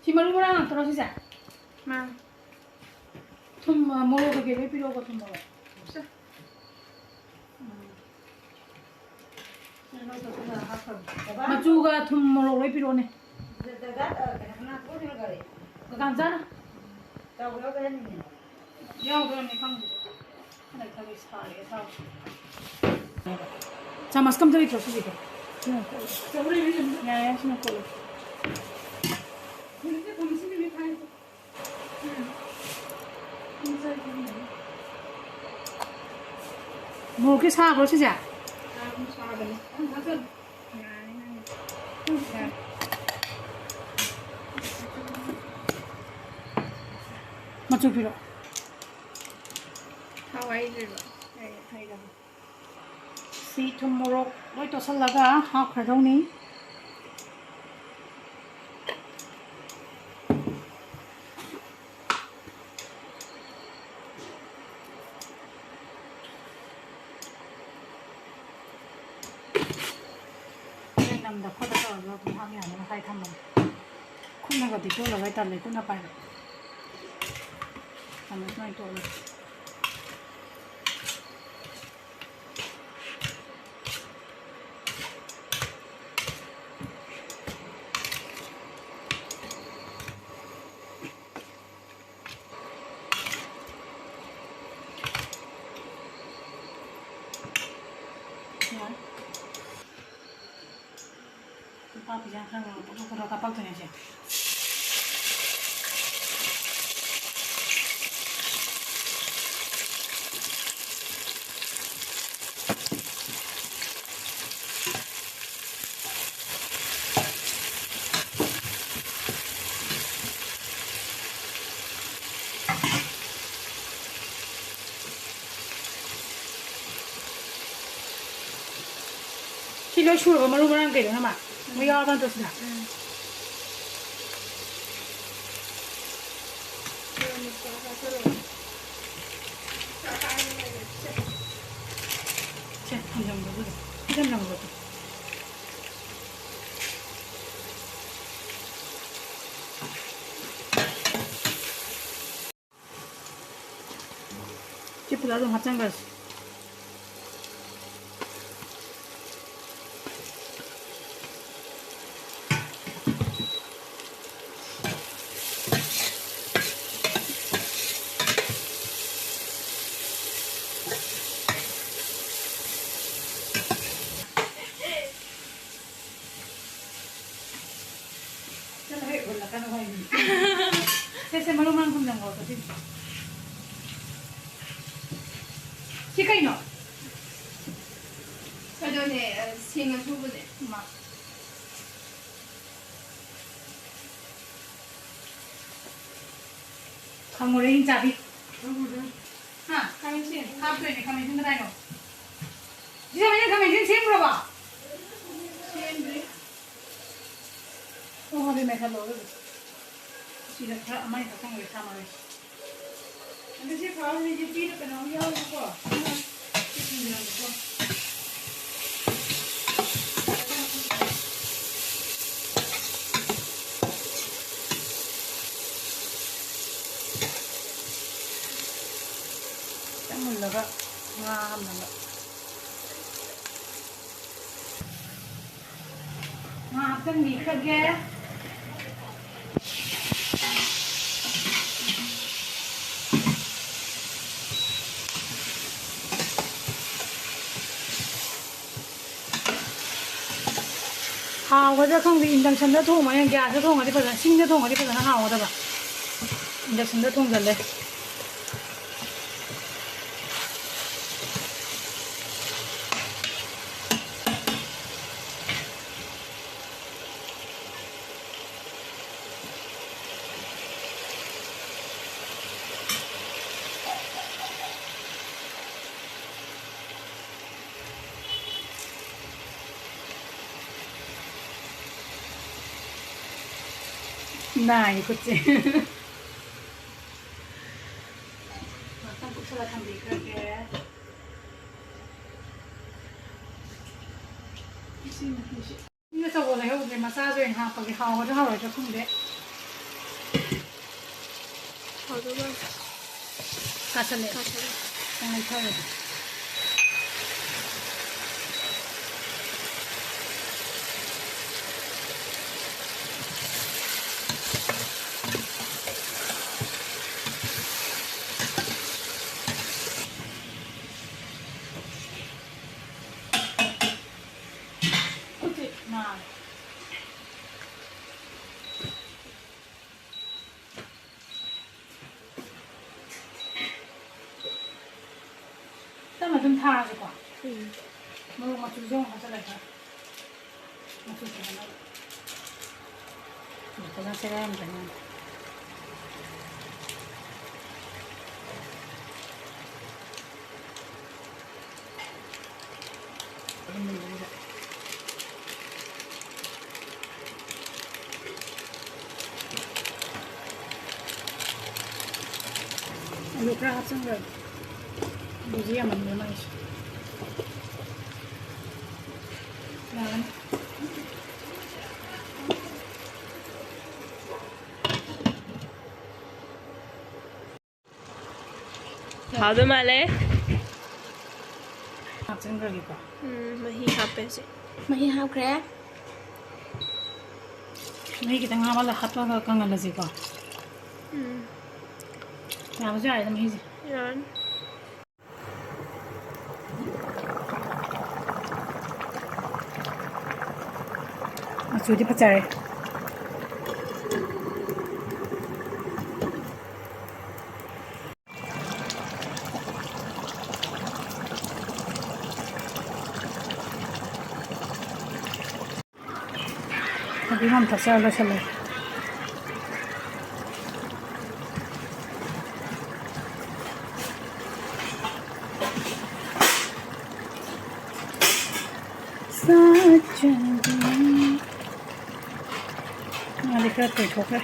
시마루랑 떨어지자. 마. 좀 모르게 왜 필요하고 좀 먹어. 없어. 마주가 좀 모르고 왜 필요하네. 괜찮아? 야, 그러네 강도. 하나 타기 사게 사. 자, 마스크 좀 들이켜 주시게. 자, 우리 좀 야야 신경 꺼. 근데 당신이 왜 가야 돼? 뭐 이렇게 사 보시자. 맞죠 필요. 하와이들 봐. See tomorrow. Lối tôi sẽ laga học khởi đầu ní. nằm đập khoa tay rồi cũng ham nhà nó hay thăm mình. Không năng có tí chỗ là cái tần này cũng là bài. Thằng nó nói tôi. Papi ya kan kalau kapal tuh aja. Kilo shur ba malu marang kayo nama. May yawan to sila. Cek, hijau dulu. Hijau dulu. Cek lalu macam gas. Saya malu mang kumang ko kasi. Chika ino. 저전에 생을 후보네. 막. 강물에 힘잡이. 아, 가면신. 하프에 가면신 그다이노. 지사면에 가면신 생 물어봐. 생들. 하비 메탈로. Sila ka amay ka kang wait hammer. Ano siya pa ni dito ka na uyaw ko. Tamul laga ngam naga. Ngam ni kage. 하고자 강비 인덕션도 통하면 가스 통하지 버전 신도 통하지 버전 하고자 봐. 인덕션도 통전래. Nah, ikutnya. Makan salah kambing ya. Ini saya boleh ya, udah masak aja yang apa, kalau ada hal itu pun deh. 하도록 가슬레 가서 장을 펴요. 그치? 나. 땀을 좀 타가지고. 뭐 맞추기 좋은 거 살려줘. 맞추기 좋은 거. 그냥 제가 하면 되냐. lục ra hấp xong rồi bù ria mình nhiều này rồi 하도 말해. hấp xong rồi kìa 마히 하베지. 마히 하 그래? mấy cái thằng nào là hấp vào cái ngăn là gì cả làm gì vậy làm gì 이런. 저기 받자래 여기 한번 더 썰어줄래 Such a day. Nó đi khơi thổi thuốc đấy